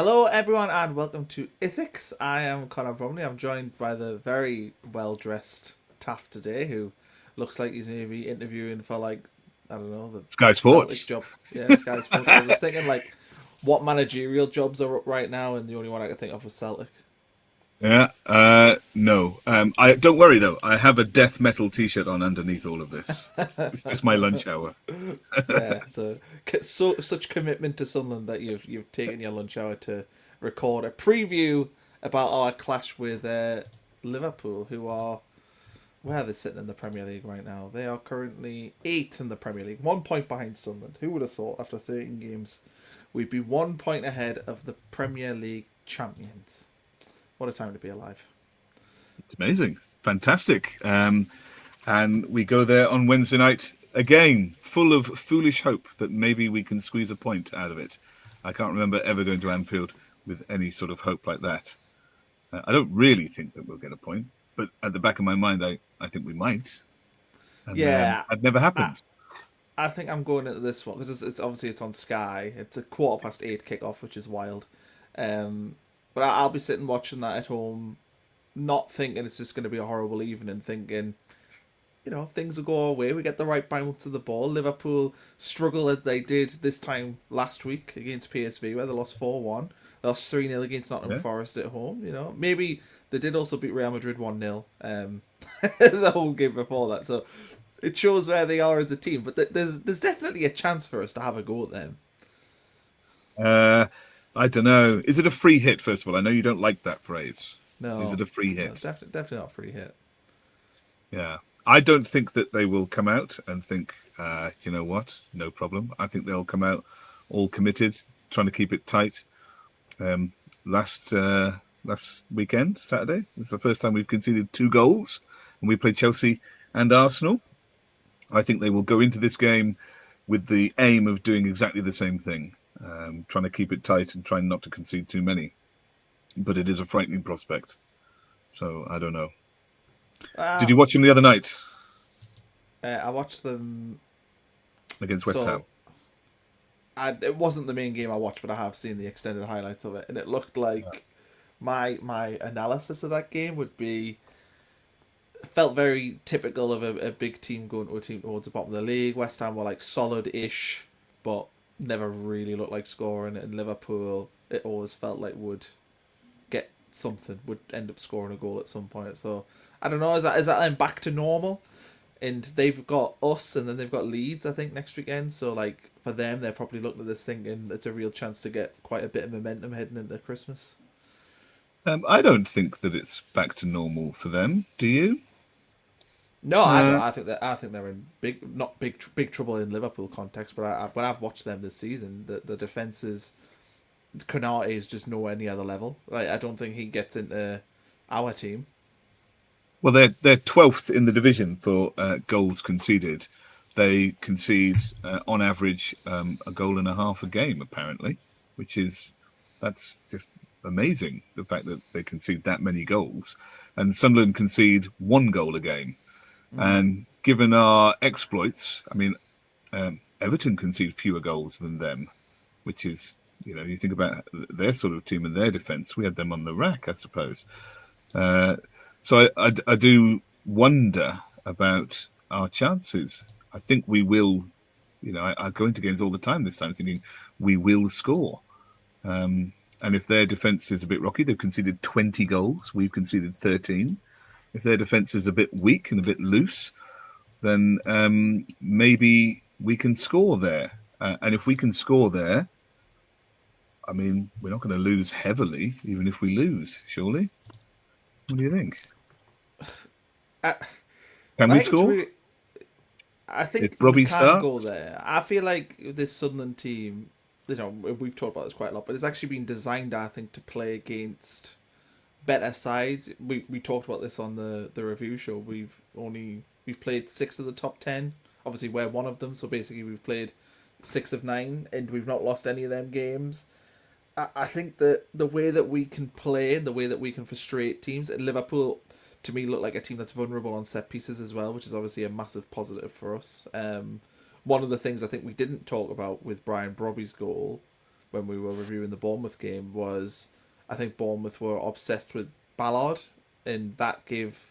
Hello, everyone, and welcome to Ethics. I am Connor Bromley. I'm joined by the very well dressed Taft today, who looks like he's maybe interviewing for, like, I don't know, the Sky Celtic Sports. job. Yeah, Sky Sports. I was just thinking, like, what managerial jobs are up right now, and the only one I could think of was Celtic. Yeah. No. I don't worry though. I have a death metal T-shirt on underneath all of this. It's just my lunch hour. Yeah, so such commitment to Sunderland that you've taken your lunch hour to record a preview about our clash with Liverpool, who are where are they sitting in the Premier League right now? They are currently eighth in the Premier League, 1 point behind Sunderland. Who would have thought after 13 games we'd be 1 point ahead of the Premier League champions? What a time to be alive. It's amazing, fantastic. And we go there on Wednesday night again, full of foolish hope that maybe we can squeeze a point out of it. I can't remember ever going to Anfield with any sort of hope like that. I don't really think that we'll get a point, but at the back of my mind, I think we might, and Yeah, that never I, happens. I think I'm going into this one because it's obviously it's on Sky. It's a 8:15 kickoff, which is wild. But I'll be sitting watching that at home, not thinking it's just going to be a horrible evening. Thinking, things will go our way. We get the right balance of the ball. Liverpool struggle as they did this time last week against PSV, where they lost 4-1. They lost 3-0 against Nottingham Yeah. Forest at home. Maybe they did also beat Real Madrid 1-0 the whole game before that. So it shows where they are as a team. But there's definitely a chance for us to have a go at them. Uh, I don't know. Is it a free hit? First of all, I know you don't like that phrase. Is it No, a free no, hit? definitely not a free hit. Yeah. I don't think that they will come out and think, you know what, no problem. I think they'll come out all committed, trying to keep it tight. Um, last weekend, Saturday, it's the first time we've conceded 2 goals, and we played Chelsea and Arsenal. I think they will go into this game with the aim of doing exactly the same thing, trying to keep it tight and trying not to concede too many. But it is a frightening prospect. So I don't know. Did Uh, you watch him the other night I watched them. against West Ham? So it wasn't the main game I watched, but I have seen the extended highlights of it, and it looked like my analysis of that game would be felt very typical of a big team going to a team towards the bottom of the league. West Ham were like solid-ish, but never really looked like scoring. And Liverpool, it always felt like would get something, would end up scoring a goal at some point. So I don't know. Is that then back to normal? And they've got us, and then they've got Leeds, I think, next weekend. So like for them, they're probably looking at this thinking it's a real chance to get quite a bit of momentum heading into Christmas. I don't think that it's back to normal for them. Do you? No, I don't. Uh, I think they're in big trouble in Liverpool context. But when I've watched them this season, the defense is Konate is just nowhere near the level. Like I don't think he gets into our team. well, they're 12th in the division for goals conceded. They concede on average a goal and a half a game, apparently, which is that's just amazing. The fact that they concede that many goals, and Sunderland concede 1 goal a game. And given our exploits, I mean, Everton concede fewer goals than them, which is, you think about their sort of team and their defence. We had them on the rack, I suppose. Uh, so I do wonder about our chances. I think we will, I go into games all the time this time thinking we will score. And if their defence is a bit rocky, they've conceded 20 goals. We've conceded 13. If their defence is a bit weak and a bit loose, then maybe we can score there. And if we can score there, I mean, we're not going to lose heavily, even if we lose, surely. What do you think? I, Can I we think it's score really. I if think we Robbie can go starts? there. I feel like this Sunderland team, we've talked about this quite a lot, but it's actually been designed, I think, to play against better sides. We talked about this on the review show. We've played 6 of the top 10. Obviously, we're one of them. So basically, we've played 6 of 9, and we've not lost any of them games. I think that the way that we can play, the way that we can frustrate teams, and Liverpool, to me, look like a team that's vulnerable on set pieces as well, which is obviously a massive positive for us. One of the things I think we didn't talk about with Brian Brobby's goal when we were reviewing the Bournemouth game was I think Bournemouth were obsessed with Ballard, and that gave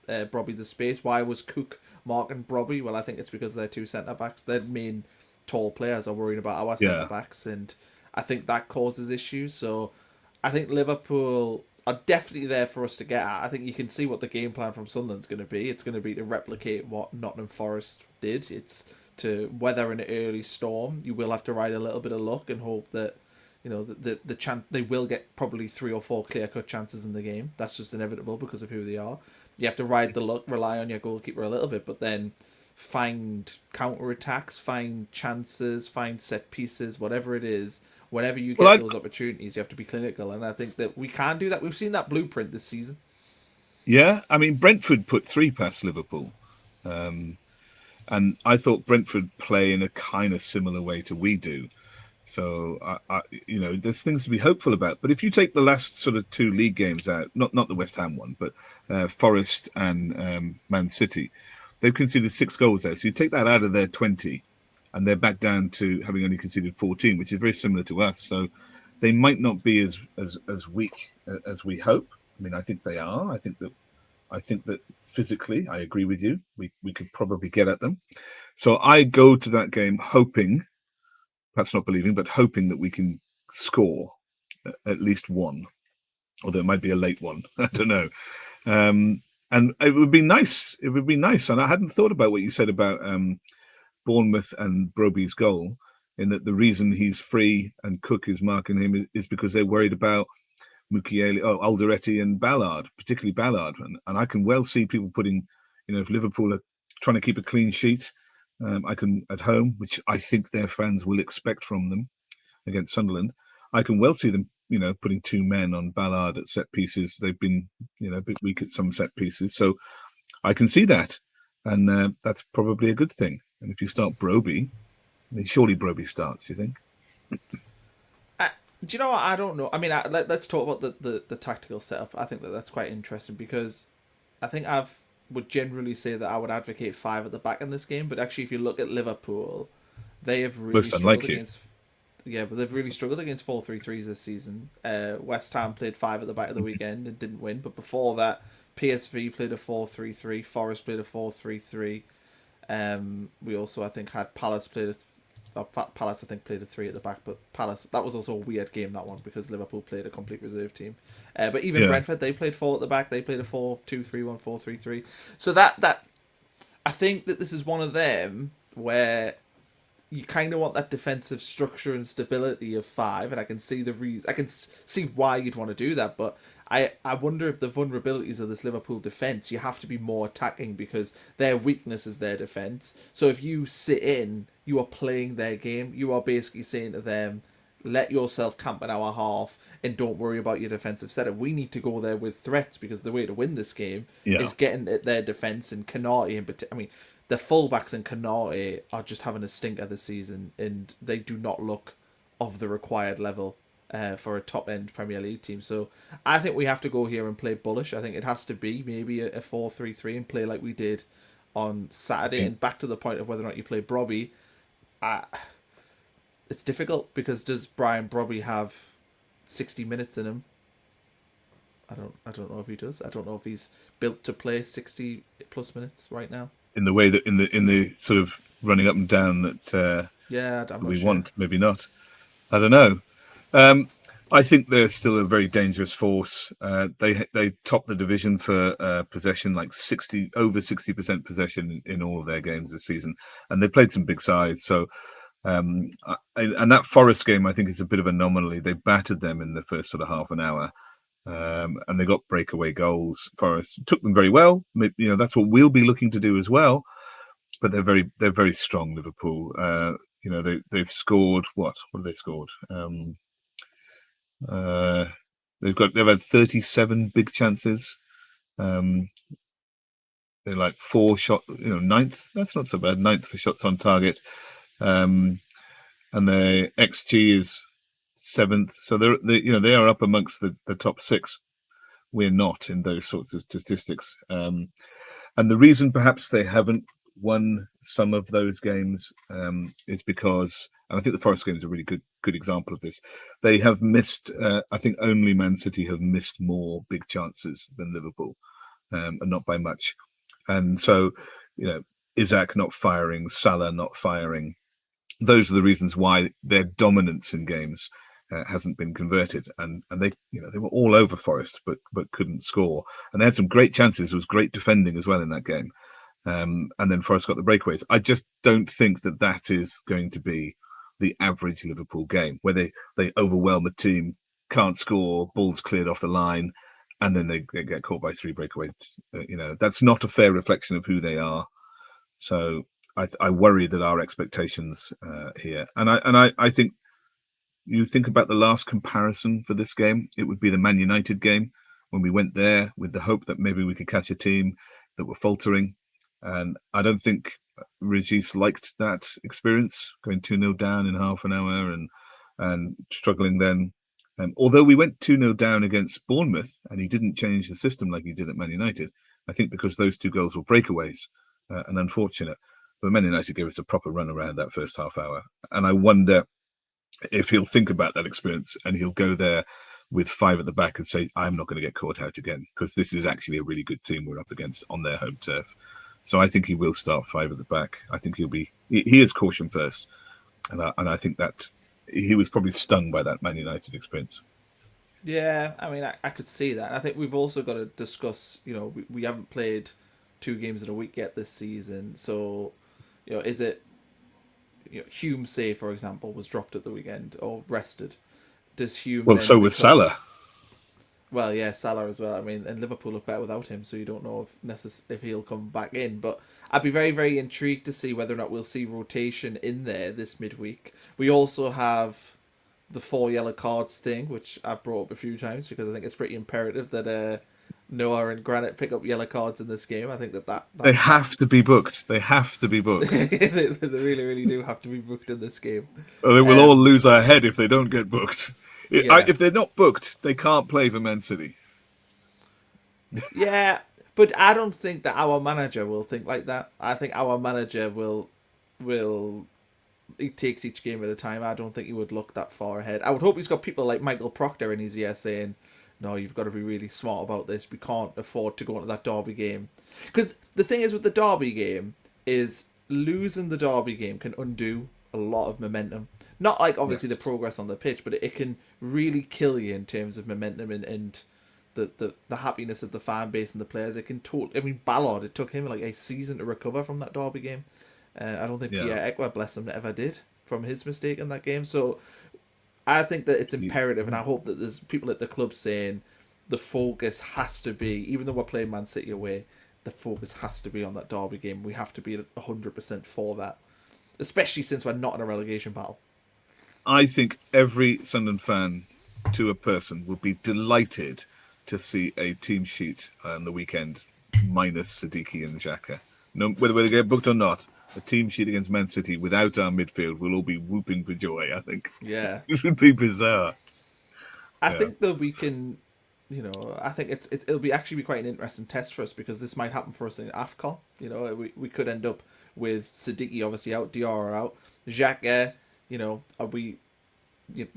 Brobby the space. Why was Cook marking Brobby? Well, I think it's because they're two centre backs. Their main tall players are worrying about our centre Yeah. backs, and I think that causes issues. So I think Liverpool are definitely there for us to get at. I think you can see what the game plan from Sunderland's going to be. It's going to be to replicate what Nottingham Forest did. It's to weather an early storm. You will have to ride a little bit of luck and hope that the chance they will get probably 3 or 4 clear cut chances in the game. That's just inevitable because of who they are. You have to ride the luck, rely on your goalkeeper a little bit, but then find counter attacks, find chances, find set pieces, whatever it is. Whenever you Well, get I those opportunities, you have to be clinical, and I think that we can do that. We've seen that blueprint this season. yeah, I mean Brentford put 3 past Liverpool, and I thought Brentford play in a kind of similar way to we do. So there's things to be hopeful about. But if you take the last sort of 2 league games out, not the West Ham one, but Forest and Man City, they've conceded 6 goals there. So you take that out of their 20, and they're back down to having only conceded 14, which is very similar to us. So they might not be as weak as we hope. I mean, I think they are. I think that physically, I agree with you. We could probably get at them. So I go to that game hoping, perhaps not believing, but hoping that we can score at least one, although it might be a late one. I don't know. And it would be nice. It would be nice. And I hadn't thought about what you said about Bournemouth and Broby's goal, in that the reason he's free and Cook is marking him is because they're worried about Alderete and Ballard, particularly Ballard. And I can well see people putting, if Liverpool are trying to keep a clean sheet, I can at home, which I think their fans will expect from them against Sunderland. I can well see them, putting 2 men on Ballard at set pieces. They've been, a bit weak at some set pieces, so I can see that, and that's probably a good thing. And if you start Broby, I mean, surely Broby starts. You think? Do you know what? I don't know. I mean, let's talk about the tactical setup. I think that's quite interesting because I think would generally say that I would advocate 5 at the back in this game, but actually, if you look at Liverpool, they have really Most struggled unlike you. against. Yeah, but they've really struggled against 4-3-3s this season. West Ham played 5 at the back of the weekend and didn't win, but before that, PSV played a 4-3-3. Forest played a 4-3-3. We also, I think, had Palace played Palace, I think, played a 3 at the back, but Palace, that was also a weird game, that one, because Liverpool played a complete reserve team. But even Yeah, Brentford, they played 4 at the back. They played a 4-2-3-1, 4-3-3. So that I think that this is one of them where you kind of want that defensive structure and stability of 5, and I can see the reason. I can see why you'd want to do that, but I wonder if the vulnerabilities of this Liverpool defense, you have to be more attacking because their weakness is their defense. So if you sit in, you are playing their game. You are basically saying to them, let yourself camp in our half and don't worry about your defensive setup. We need to go there with threats because the way to win this game yeah, is getting at their defense, and Canati I mean, the fullbacks and Canati are just having a stinker this season, and they do not look of the required level for a top end Premier League team. So I think we have to go here and play bullish. I think it has to be maybe a 4-3-3 and play like we did on Saturday. And back to the point of whether or not you play Brobby, it's difficult because does Brian Brobby have 60 minutes in him? I don't know if he does. I don't know if he's built to play 60 plus minutes right now. in the way that in the sort of running up and down that Yeah, I'm not we sure. want. Maybe not. I don't know. Um, I think they're still a very dangerous force. They top the division for possession, like 60% possession in all of their games this season, and they played some big sides. So, and that Forest game, I think, is a bit of an anomaly. They battered them in the first sort of half an hour, and they got breakaway goals. Forest took them very well. That's what we'll be looking to do as well. But they're very strong. Liverpool. They've scored what? What have they scored? Uh, they've had 37 big chances. Um, they're like 4 shot, ninth. That's not so bad. Ninth for shots on target, and their XG is 7th. So they are up amongst the top 6. We're not in those sorts of statistics, and the reason perhaps they haven't won some of those games is because And I think the Forest game is a really good example of this. They have missed, I think only Man City have missed more big chances than Liverpool, and not by much. And so, Isaac not firing, Salah not firing, those are the reasons why their dominance in games hasn't been converted. And they they were all over Forest, but couldn't score. And they had some great chances. There was great defending as well in that game. And then Forest got the breakaways. I just don't think that is going to be the average Liverpool game, where they overwhelm a team, can't score, balls cleared off the line, and then they get caught by 3 breakaways. That's not a fair reflection of who they are. So I worry that our expectations here, and I think you think about the last comparison for this game, it would be the Man United game when we went there with the hope that maybe we could catch a team that were faltering, and I don't think Regis liked that experience, going 2-0 down in half an hour and struggling then. Although we went 2-0 down against Bournemouth and he didn't change the system like he did at Man United, I think because those 2 goals were breakaways and unfortunate. But Man United gave us a proper run around that first half hour. And I wonder if he'll think about that experience and he'll go there with 5 at the back and say, I'm not going to get caught out again, because this is actually a really good team we're up against on their home turf. So I think he will start 5 at the back. I think he is caution first. And I think that he was probably stung by that Man United experience. Yeah, I mean, I could see that. I think we've also got to discuss, we haven't played 2 games in a week yet this season. So, is it, Hume, say, for example, was dropped at the weekend or rested. Does Hume Well, then so was Salah. Well, yeah, Salah as well. I mean, and Liverpool look better without him, so you don't know if he'll come back in. But I'd be very, very intrigued to see whether or not we'll see rotation in there this midweek. We also have the 4 yellow cards thing, which I've brought up a few times because I think it's pretty imperative that Noah and Granite pick up yellow cards in this game. I think that they have to be booked. They have to be booked. they really, really do have to be booked in this game. Well, they will all lose our head if they don't get booked. Yeah. If they're not booked, they can't play for Man City. Yeah, but I don't think that our manager will think like that. I think our manager will he takes each game at a time. I don't think he would look that far ahead. I would hope he's got people like Michael Proctor in his ear saying, no, you've got to be really smart about this. We can't afford to go into that Derby game. Because the thing is with the Derby game is losing the Derby game can undo a lot of momentum. Not like obviously Yes. the progress on the pitch, but it can really kill you in terms of momentum and the happiness of the fan base and the players. It can I mean, Ballard, it took him like a season to recover from that Derby game. I don't think Pierre Ekwa, bless him, ever did from his mistake in that game. So I think that it's imperative, and I hope that there's people at the club saying the focus has to be, even though we're playing Man City away, the focus has to be on that Derby game. We have to be 100% for that, especially since we're not in a relegation battle. I think every Sunderland fan, to a person, would be delighted to see a team sheet on the weekend minus Siddiqui and Xhaka. No, whether they get booked or not, a team sheet against Man City without our midfield, we'll all be whooping for joy, I think. Yeah. It would be bizarre. I think that we can, I think it'll be actually be quite an interesting test for us, because this might happen for us in AFCON. We could end up with Siddiqui obviously out, Diarra out, Xhaka, you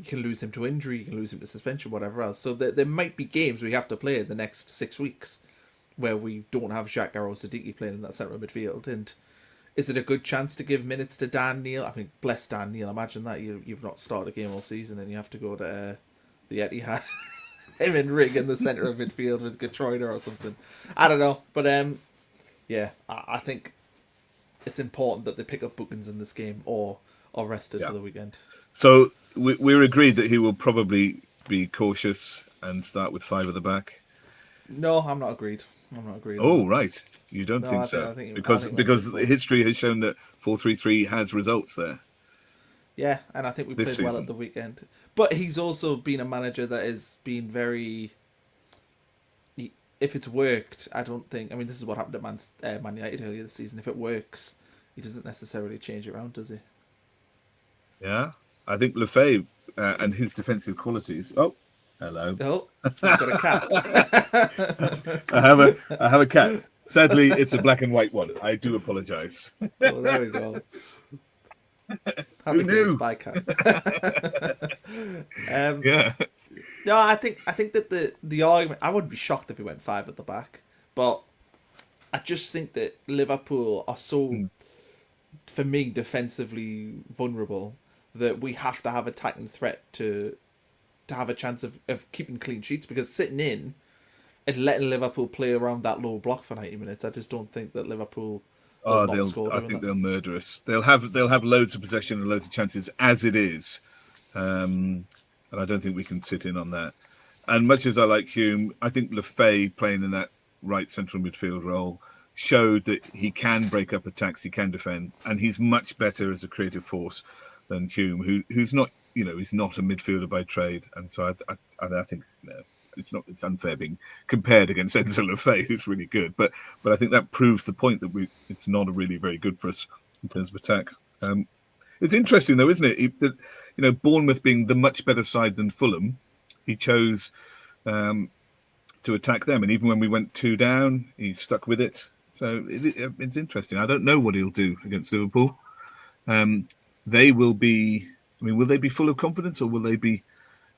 can lose him to injury, you can lose him to suspension, whatever else. So there might be games we have to play in the next 6 weeks where we don't have Xhaka or Siddiqui playing in that centre of midfield. And is it a good chance to give minutes to Dan Neil? I mean, bless Dan Neil. Imagine that you've not started a game all season and you have to go to the Etihad. Him and Rig in the centre of midfield with Getroida or something. I don't know. But yeah, I think it's important that they pick up bookings in this game or rested for the weekend. So we're agreed that he will probably be cautious and start with 5 at the back. No, I'm not agreed. Oh, right. You don't think so? Because history has shown that 4-3-3 has results there. Yeah, and I think we played well at the weekend. But he's also been a manager that has been very... If it's worked, I don't think... I mean, this is what happened at Man United earlier this season. If it works, he doesn't necessarily change it around, does he? Yeah. I think Lefebvre and his defensive qualities... Oh, hello. Oh, you've got a cat. I have a cat. Sadly, it's a black and white one. I do apologise. Oh, there we go. Who Happy days, knew? bye, Cat. um, Yeah. no, I think that the argument. I wouldn't be shocked if we went five at the back, but I just think that Liverpool are so, Mm. for me, defensively vulnerable that we have to have attacking threat to have a chance of keeping clean sheets, because sitting in and letting Liverpool play around that low block for 90 minutes, I just don't think that Liverpool will Oh, not score I doing think that. they'll murder us. They'll have loads of possession and loads of chances as it is, and I don't think we can sit in on that. And much as I like Hume, I think Le Fay playing in that right central midfield role showed that he can break up attacks, he can defend, and he's much better as a creative force than Hume, who's not, he's not a midfielder by trade. And so I think, it's unfair being compared against Enzo Le Fay, who's really good, but I think that proves the point that it's not really very good for us in terms of attack. It's interesting though, isn't it? That Bournemouth being the much better side than Fulham, he chose to attack them, and even when we went 2 down, he stuck with it. So it's interesting. I don't know what he'll do against Liverpool. They will be. I mean, will they be full of confidence or will they be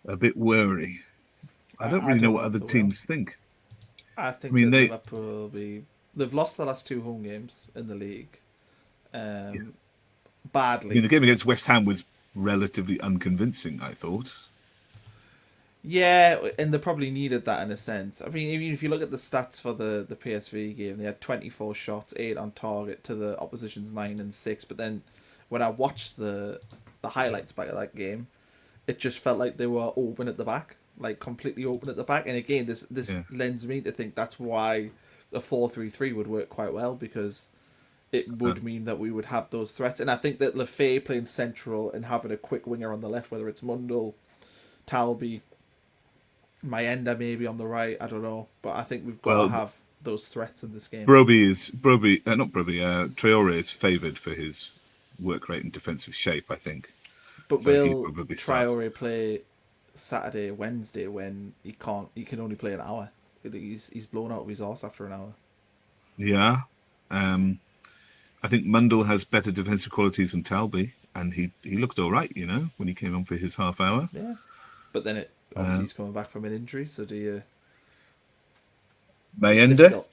a bit wary? I don't I really know don't what know if other they will. teams think. I I think mean, that Liverpool will be. They've lost the last two home games in the league, um, the badly. game against West Ham was relatively unconvincing, I thought. Yeah, and they probably needed that in a sense. I mean, even if you look at the stats for the PSV game, they had 24 shots, 8 on target to the opposition's 9 and 6. But then when I watched the highlights back of that game, it just felt like they were open at the back, like completely open at the back. And again, this Yeah. lends me to think that's why the 4-3-3 would work quite well, because it Uh, would mean that we would have those threats. And I think that Le Fay playing central and having a quick winger on the left, whether it's Mundle, Talby, Mayenda maybe on the right, I don't know. But I think we've got to well, have those threats in this game. Not Broby. Traore is favoured for his work rate and defensive shape, I think. But So he will probably starts. Traore play Saturday, Wednesday when he can't? He can only play an hour. He's blown out of his arse after an hour. Yeah. Um, I think Mundell has better defensive qualities than Talby, and he looked all right, when he came on for his half hour. Yeah, but then obviously Uh, he's coming back from an injury, so it's Mayenda, difficult.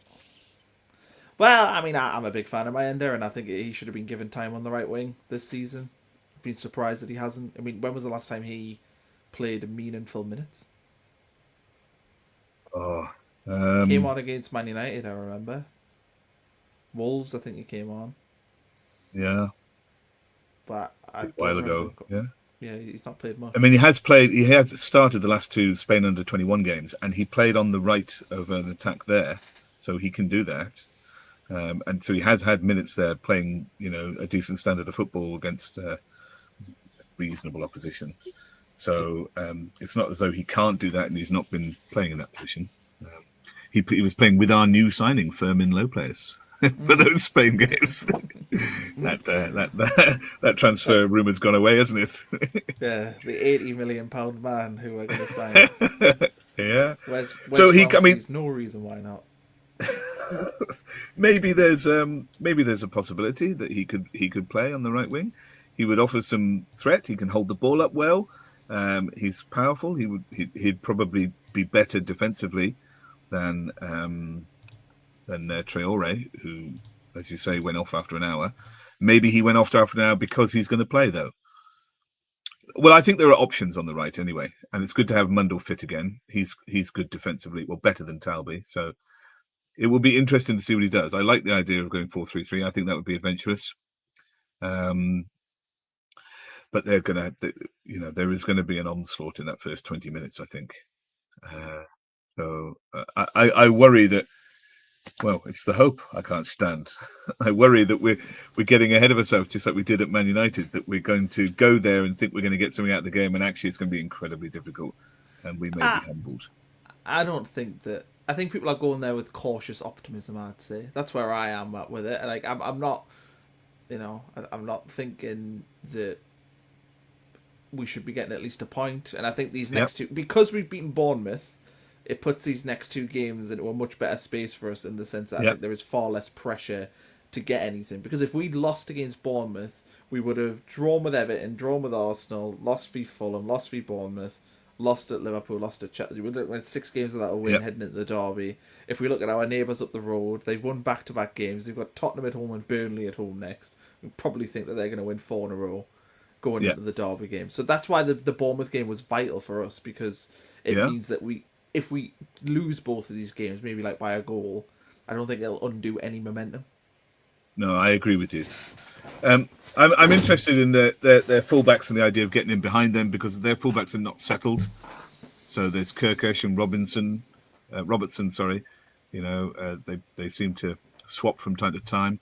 Well, I mean, I'm a big fan of Mayenda, and I think he should have been given time on the right wing this season. Been surprised that he hasn't. I mean, when was the last time he played meaningful minutes? oh, Came on against Man United, I remember. Wolves, I think he came on, yeah, but a I don't while remember ago. him. Yeah. Yeah, he's not played I much. mean, he has started the last two Spain under-21 games, and he played on the right of an attack there, so he can do that. And so he has had minutes there playing, a decent standard of football against reasonable opposition. So it's not as though he can't do that and he's not been playing in that position. Um, he was playing with our new signing, Fermin Lopez, for those Spain games. that transfer rumour's gone away, hasn't it? Yeah, the £80 million man who we're going to sign. Yeah. Wes So Brown sees no reason why not. maybe there's a possibility that he could play on the right wing. He would offer some threat. He can hold the ball up well. He's powerful. He'd probably be better defensively than Traore, who, as you say, went off after an hour. Maybe he went off after an hour because he's going to play, though. Well, I think there are options on the right anyway, and it's good to have Mundell fit again. He's good defensively, well, better than Talby. So it will be interesting to see what he does. I like the idea of going 4-3-3. I think that would be adventurous. But they're gonna, there is going to be an onslaught in that first 20 minutes, I think. I worry that. Well, it's the hope I can't stand. I worry that we're getting ahead of ourselves, just like we did at Man United. That we're going to go there and think we're going to get something out of the game, and actually, it's going to be incredibly difficult, and we may be I, humbled. I don't think that. I think people are going there with cautious optimism, I'd say. That's where I am at with it. Like, I'm not, I'm not thinking that we should be getting at least a point. And I think these Yep. next two, because we've beaten Bournemouth, it puts these next two games into a much better space for us, in the sense that I Yep. think there is far less pressure to get anything. Because if we'd lost against Bournemouth, we would have drawn with Everton, drawn with Arsenal, lost v Fulham, lost v Bournemouth, lost at Liverpool, lost at Chelsea. We'd have 6 games without a win Yep. heading into the derby. If we look at our neighbours up the road, they've won back-to-back games. They've got Tottenham at home and Burnley at home next. We probably think that they're going to win 4 in a row going Yeah. into the derby game. So that's why the Bournemouth game was vital for us, because it Yeah. means that if we lose both of these games, maybe like by a goal, I don't think it'll undo any momentum. No, I agree with you. I'm interested in their fullbacks and the idea of getting in behind them, because their fullbacks are not settled. So there's Kirkesh and Robertson. Sorry, they seem to swap from time to time.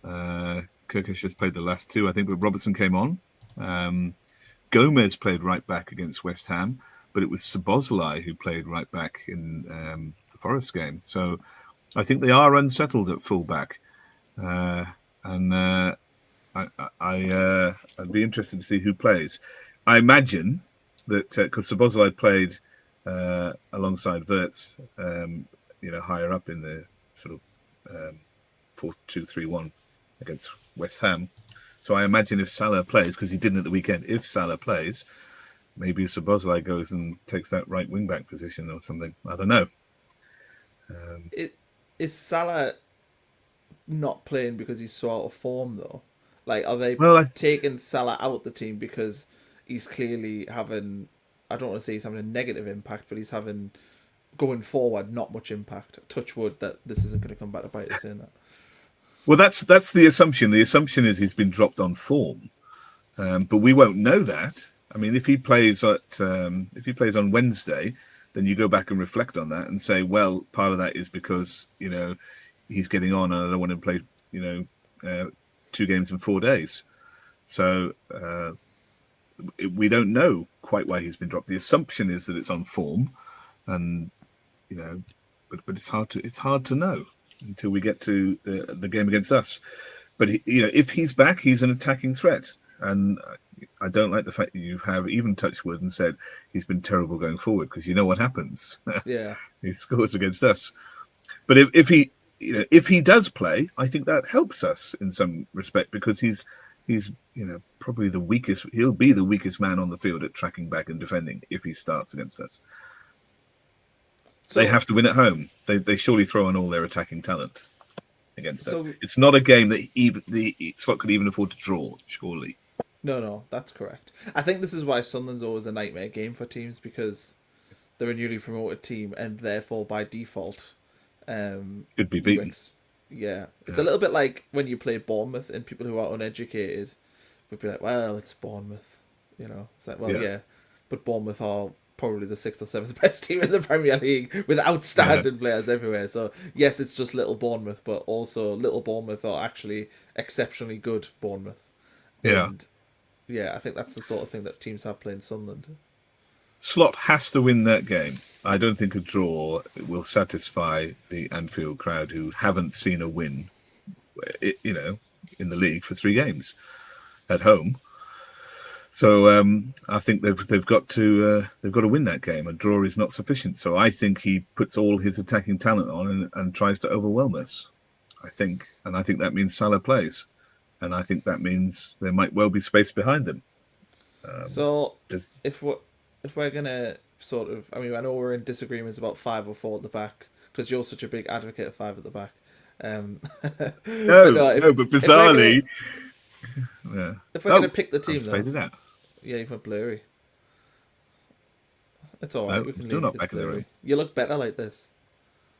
Kirkesh has played the last 2, I think, but Robertson came on. Gomez played right back against West Ham, but it was Szoboszlai who played right back in the Forest game. So I think they are unsettled at fullback, and I'd be interested to see who plays. I imagine that because Szoboszlai played alongside Wirtz, higher up in the sort of 4-2-3-1 against West Ham. So I imagine if Salah plays, because he didn't at the weekend, if Salah plays, maybe Szoboszlai goes and takes that right wing back position or something. I don't know. Is Salah not playing because he's so out of form though? Like, are they Well, taking Salah out the team because he's clearly having, I don't want to say he's having a negative impact, but he's having, going forward, not much impact. Touch wood that this isn't going to come back to bite us saying that. Well, that's the assumption. The assumption is he's been dropped on form, but we won't know that. I mean, if he plays on Wednesday, then you go back and reflect on that and say, well, part of that is because he's getting on, and I don't want to play 2 games in 4 days. So we don't know quite why he's been dropped. The assumption is that it's on form, and but it's hard to know until we get to the game against us. But if he's back, he's an attacking threat, and I don't like the fact that you have even touched wood and said he's been terrible going forward, because you know what happens. Yeah, he scores against us. But if he does play, I think that helps us in some respect, because he's probably the weakest. He'll be the weakest man on the field at tracking back and defending if he starts against us. So, they have to win at home. They surely throw on all their attacking talent against us. It's not a game that even the Slot could even afford to draw, surely. No, that's correct. I think this is why Sunderland's always a nightmare game for teams, because they're a newly promoted team, and therefore by default could be beaten. It's a little bit like when you play Bournemouth, and people who are uneducated would be like, well, it's Bournemouth, it's like, well, yeah, but Bournemouth are probably the 6th or 7th best team in the Premier League with outstanding players everywhere. So yes, it's just little Bournemouth, but also little Bournemouth are actually exceptionally good Bournemouth. And I think that's the sort of thing that teams have playing Sunderland. Slot has to win that game. I don't think a draw will satisfy the Anfield crowd, who haven't seen a win, in the league for 3 games at home. So I think they've got to win that game. A draw is not sufficient. So I think he puts all his attacking talent on and tries to overwhelm us. I think that means Salah plays, and I think that means there might well be space behind them. So if we're gonna sort of, I mean, I know we're in disagreements about 5 or 4 at the back, because you're such a big advocate of 5 at the back. But bizarrely, if we're gonna pick the team, though, faded out. Yeah, you went blurry. It's all right. No, we can still leave not back in the room. You look better like this.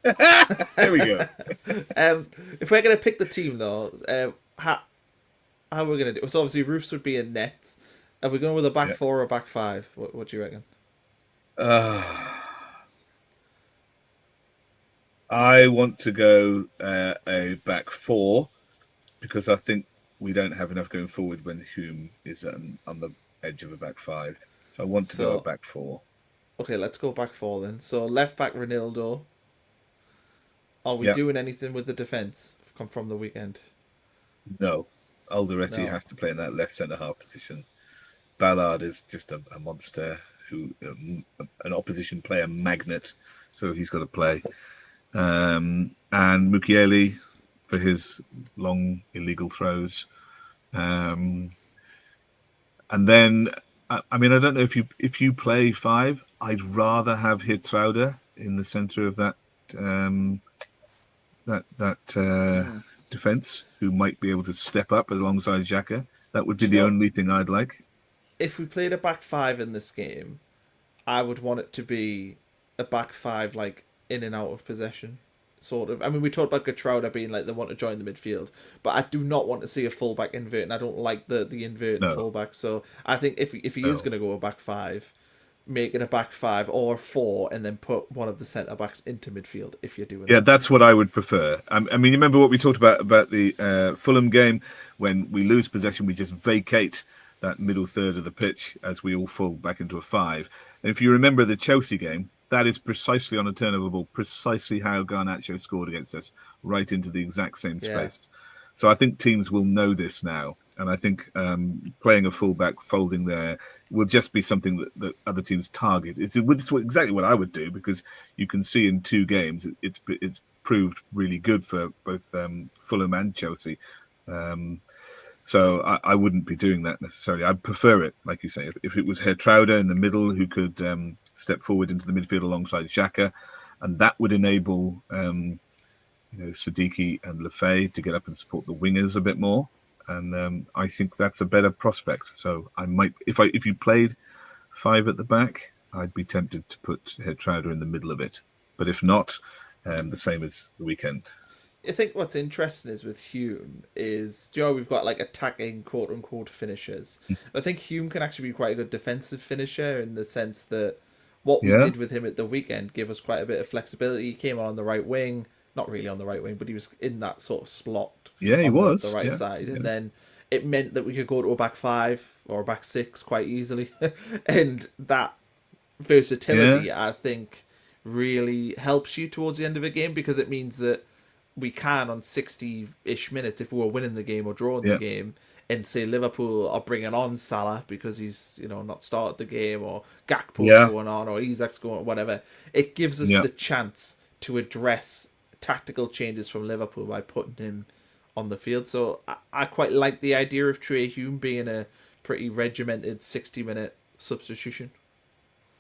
There we go. If we're gonna pick the team, though, how are we gonna do? So obviously, Roofs would be in nets. Are we going with a back 4 or a back 5? What do you reckon? I want to go a back 4, because I think we don't have enough going forward when Hume is on the edge of a back 5. So I want to go a back 4. Okay, let's go back 4 then. So left back Ronaldo. Are we doing anything with the defence from the weekend? No. Alderete has to play in that left centre-half position. Ballard is just a monster, who an opposition player magnet, so he's got to play. And Mukiele, for his long illegal throws. And then, I mean, I don't know if you play five. I'd rather have Hitrauda in the centre of um, that defence, who might be able to step up alongside Xhaka. That would be Do you the know, only thing I'd like. if we played a back five in this game, I would want it to be a back five, like in and out of possession, sort of. I mean, we talked about Gertruda being like they want to join the midfield, but I do not want to see a fullback invert, and I don't like the inverted No, fullback. So I think if he is no. going to go a back five, make it a back five or four, and then put one of the centre backs into midfield if you're doing Yeah, that. that's what I would prefer. I mean, you remember what we talked about the Fulham game? When we lose possession, we just vacate that middle third of the pitch as we all fall back into a five. And if you remember the Chelsea game, that is precisely on a turnover ball, precisely how Garnacho scored against us, right into the exact same Yeah, space. So I think teams will know this now. And I think playing a fullback, folding there, will just be something that other teams target. It's exactly what I would do, because you can see in two games it's proved really good for both Fulham and Chelsea. So I wouldn't be doing that necessarily. I'd prefer it, like you say, if it was Hertrauda in the middle who could step forward into the midfield alongside Xhaka, and that would enable Siddiqui and Lefay to get up and support the wingers a bit more. And I think that's a better prospect. So I might, if you played five at the back, I'd be tempted to put Hertrauda in the middle of it. But if not, the same as the weekend. I think what's interesting is with Hume is, do you know, we've got like attacking quote unquote finishers. I think Hume can actually be quite a good defensive finisher in the sense that what we Yeah, did with him at the weekend gave us quite a bit of flexibility. He came on the right wing, not really on the right wing, but he was in that sort of slot yeah, he on the was. right Yeah, side. yeah, And then it meant that we could go to a back five or a back six quite easily. And that yeah, versatility, I think, really helps you towards the end of a game because it means that we can, on 60-ish minutes, if we were winning the game or drawing the yeah, game, and say Liverpool are bringing on Salah because he's not started the game, or Gakpo's yeah, going on, or Isak's going, whatever, it gives us yeah. the chance to address tactical changes from Liverpool by putting him on the field. So I quite like the idea of Trey Hume being a pretty regimented 60-minute substitution.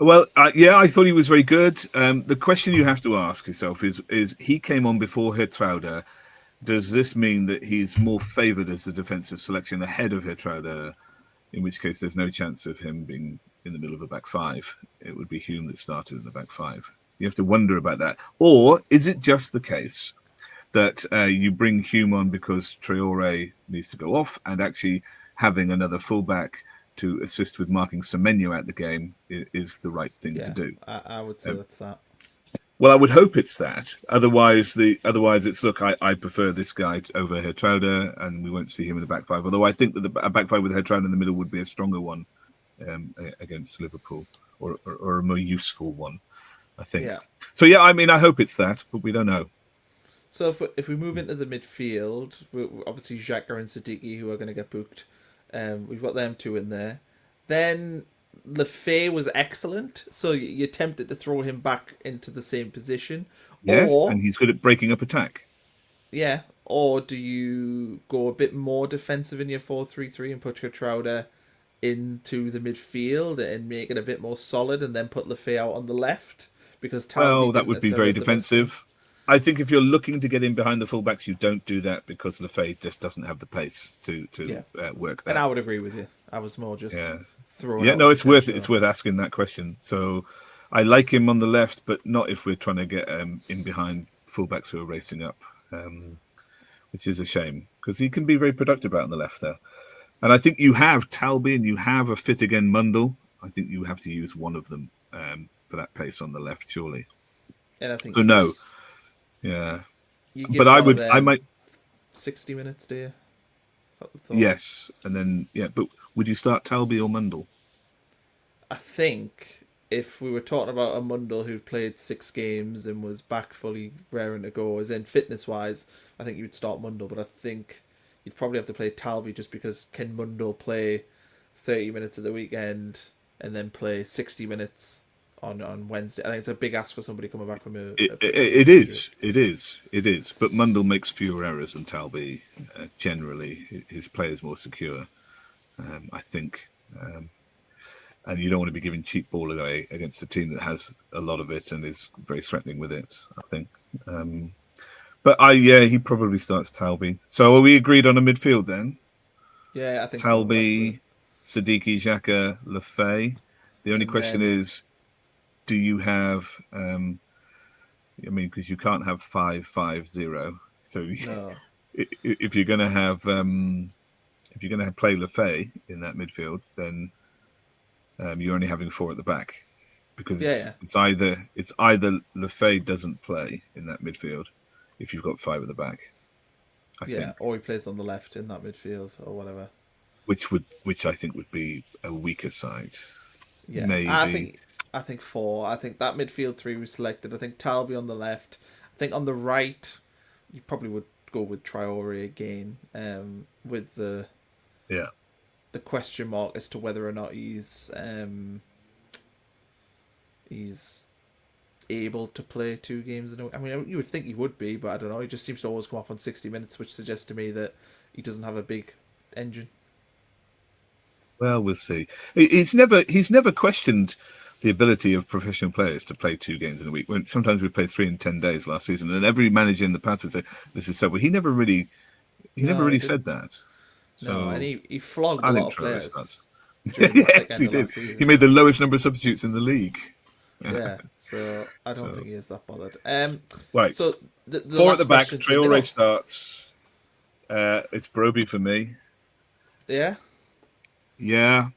Well, yeah, I thought he was very good. The question you have to ask yourself is he came on before Hertrauda. Does this mean that he's more favoured as a defensive selection ahead of Hertrauda? In which case, there's no chance of him being in the middle of a back five. It would be Hume that started in the back five. You have to wonder about that. Or is it just the case that you bring Hume on because Traore needs to go off, and actually having another fullback to assist with marking Semenyo at the game is the right thing to Yeah, do? I would say that's that. Well, I would hope it's that. Otherwise it's look. I prefer this guy over Hertrauda, and we won't see him in the back five. Although I think that a back five with Hertrauda in the middle would be a stronger one against Liverpool, or a more useful one, I think. Yeah. So yeah, I mean, I hope it's that, but we don't know. So if we move into the midfield, obviously Xhaka and Siddiqui, who are going to get booked, we've got them two in there. Then Lefay was excellent, so you're tempted to throw him back into the same position, Yes, or and he's good at breaking up attack. yeah, or do you go a bit more defensive in your 4-3-3 and put Crowder into the midfield and make it a bit more solid, and then put Lefay out on the left because Talby Well, that didn't would be necessarily very have the best game. defensive. I think if you're looking to get in behind the fullbacks, you don't do that because Lefay just doesn't have the pace to Yeah, work and that. I would agree with you. I was more just Yeah, throwing yeah. out a No, it's worth it. potential. It's worth asking that question. So, I like him on the left, but not if we're trying to get in behind fullbacks who are racing up, um, which is a shame because he can be very productive out on the left there. And I think you have Talby and you have a fit again Mundle. I think you have to use one of them for that pace on the left, surely. And I think So no, yeah. you But give one of I them might, 60 minutes, do you? Is that the thought? yes. And then, yeah, but would you start Talby or Mundle? I think if we were talking about a Mundle who played 6 games and was back fully raring to go, as in fitness wise, I think you would start Mundle. But I think you'd probably have to play Talby just because can Mundle play 30 minutes at the weekend and then play 60 minutes on Wednesday. I think it's a big ask for somebody coming back from It, a pretty it, it serious injury. is, it is, it is. But Mundell makes fewer errors than Talby. Generally, his play is more secure. I think. And you don't want to be giving cheap ball away against a team that has a lot of it and is very threatening with it, I think. But he probably starts Talby. So are we agreed on a midfield then? Yeah, I think so. That's the Talby, Siddiqui, Xhaka, Lefay. The only and question then is, do you have? Because you can't have 5-5-0. So no. if you're going to have play Lefay in that midfield, then you're only having 4 at the back, because Yeah, it's either Lefay doesn't play in that midfield if you've got 5 at the back, I yeah. think, Or he plays on the left in that midfield or whatever. which I think would be a weaker side, Yeah, maybe. I think 4. I think that midfield 3 we selected. I think Talby on the left. I think on the right, you probably would go with Traore again. With Yeah. the question mark as to whether or not he's able to play 2 games in a week. I mean, you would think he would be, but I don't know. He just seems to always come off on 60 minutes, which suggests to me that he doesn't have a big engine. Well, we'll see. He's never questioned the ability of professional players to play 2 games in a week. When sometimes we played 3 in 10 days last season, and every manager in the past would say this is so. But he never No, he really said didn't. that. No, and So he flogged a I lot think of Traore players starts. during the thick Yes, end he of did. last He season. made the lowest number of substitutes in the league. Yeah, so I don't think So he is that bothered. right, So the 4 at the last back. question's the Traore middle. starts. It's Broby for me. Yeah, Yeah,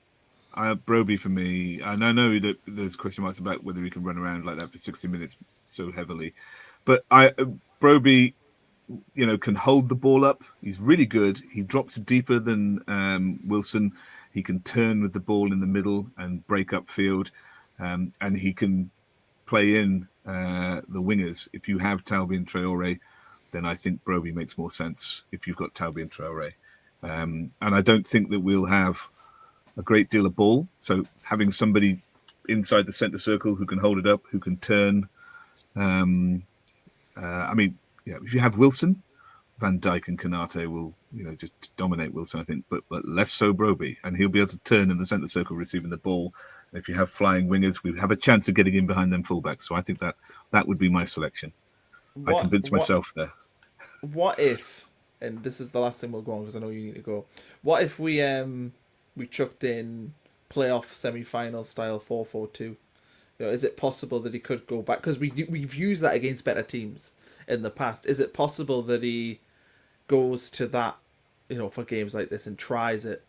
Broby for me. And I know that there's question marks about whether he can run around like that for 60 minutes so heavily, but Broby, can hold the ball up. He's really good. He drops deeper than Wilson. He can turn with the ball in the middle and break up field, and he can play in the wingers. If you have Talby and Traore, then I think Broby makes more sense if you've got Talby and Traore. And I don't think that we'll have a great deal of ball. So having somebody inside the centre circle who can hold it up, who can turn. If you have Wilson, Van Dijk and Kanate will, just dominate Wilson, I think, but less so Broby, and he'll be able to turn in the centre circle receiving the ball. And if you have flying wingers, we have a chance of getting in behind them fullbacks. So I think that would be my selection. I what convinced what myself there. what if? And this is the last thing we'll go on because I know you need to go. What if we chucked in playoff semi final style 4-4-2? Is it possible that he could go back? Because we've used that against better teams in the past. Is it possible that he goes to that, for games like this and tries it?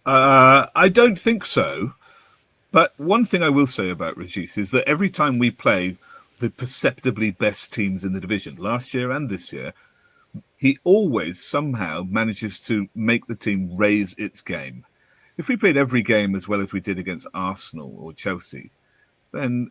I don't think so. But one thing I will say about Regis is that every time we play the perceptibly best teams in the division, last year and this year, he always somehow manages to make the team raise its game. If we played every game as well as we did against Arsenal or Chelsea, then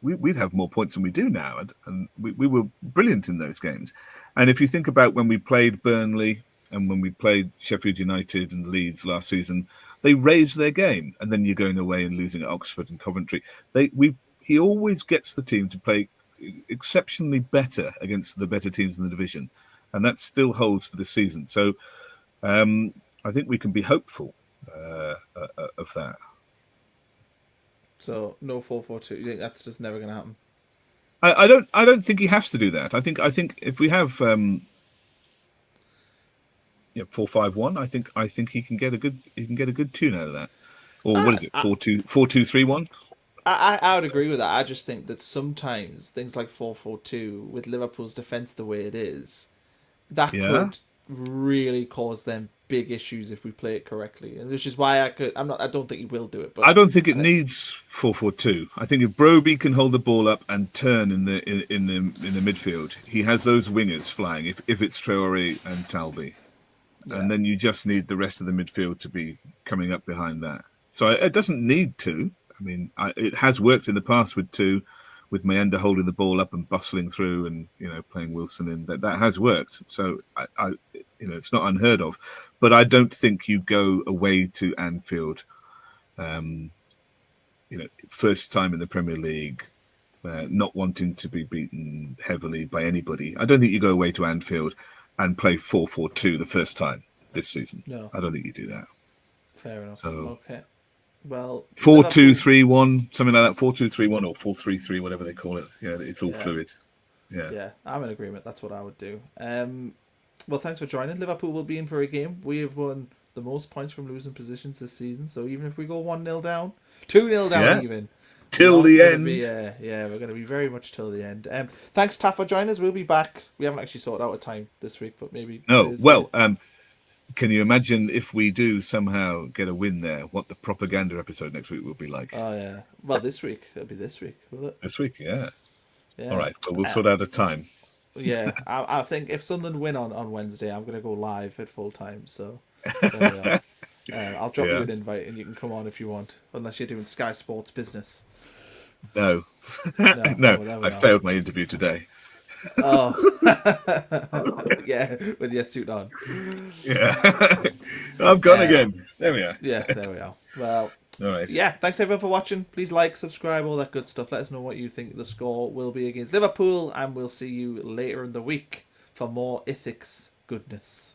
we'd have more points than we do now, and we were brilliant in those games. And if you think about when we played Burnley and when we played Sheffield United and Leeds last season, they raised their game, and then you're going away and losing at Oxford and Coventry. He always gets the team to play exceptionally better against the better teams in the division, and that still holds for this season. So I think we can be hopeful of that. So no 4-4-2. You think that's just never going to happen? I don't think he has to do that. I think if we have 4-5-1, I think he can get a good tune out of that. Or what I, is it? I 4-2-4-2-3-1? I would agree with that. I just think that sometimes things like 4-4-2 with Liverpool's defense the way it is, that Yeah. could really cause them big issues if we play it correctly. And which is why I don't think he will do it, I but don't think I it think needs 4-4-2. I think if Broby can hold the ball up and turn in the midfield, he has those wingers flying. If it's Traore and Talby, yeah. and then you just need the rest of the midfield to be coming up behind that. So it doesn't need to. I mean, it has worked in the past with two, with Mayenda holding the ball up and bustling through, and playing Wilson in. That has worked. So it's not unheard of. But I don't think you go away to Anfield first time in the Premier League, not wanting to be beaten heavily by anybody. I don't think you go away to Anfield and play 4-4-2 the first time this season. No, I don't think you do that. fair enough. So Okay. Well, 4-2-3-1, something like that. 4-2-3-1 or 4-3-3, whatever they call it. Yeah, it's all Yeah, fluid. Yeah. yeah, I'm in agreement. That's what I would do. Well, thanks for joining. Liverpool will be in for a game. We have won the most points from losing positions this season. So even if we go 1-0 down, 2-0 down, Yeah. even, we Till aren't the going to be. end. We're going to be very much till the end. Thanks, Taff, for joining us. We'll be back. We haven't actually sorted out a time this week, but maybe No. Thursday. Well, can you imagine if we do somehow get a win there, what the propaganda episode next week will be like? Oh yeah. Well, this week it'll be this week, will it? This week, yeah. Yeah. All right. Well, we'll sort out a time. Yeah. I think if Sunderland win on Wednesday, I'm gonna go live at full time. So there we are. I'll drop you Yeah. an invite and you can come on if you want, unless you're doing Sky Sports business. No. No. No. Oh, there we I are. failed my interview today. Oh. Yeah, with your suit on. Yeah. I've gone again. There we are. Yeah, there we are. Well, All right. yeah, thanks everyone for watching. Please like, subscribe, all that good stuff. Let us know what you think the score will be against Liverpool, and we'll see you later in the week for more ethics goodness.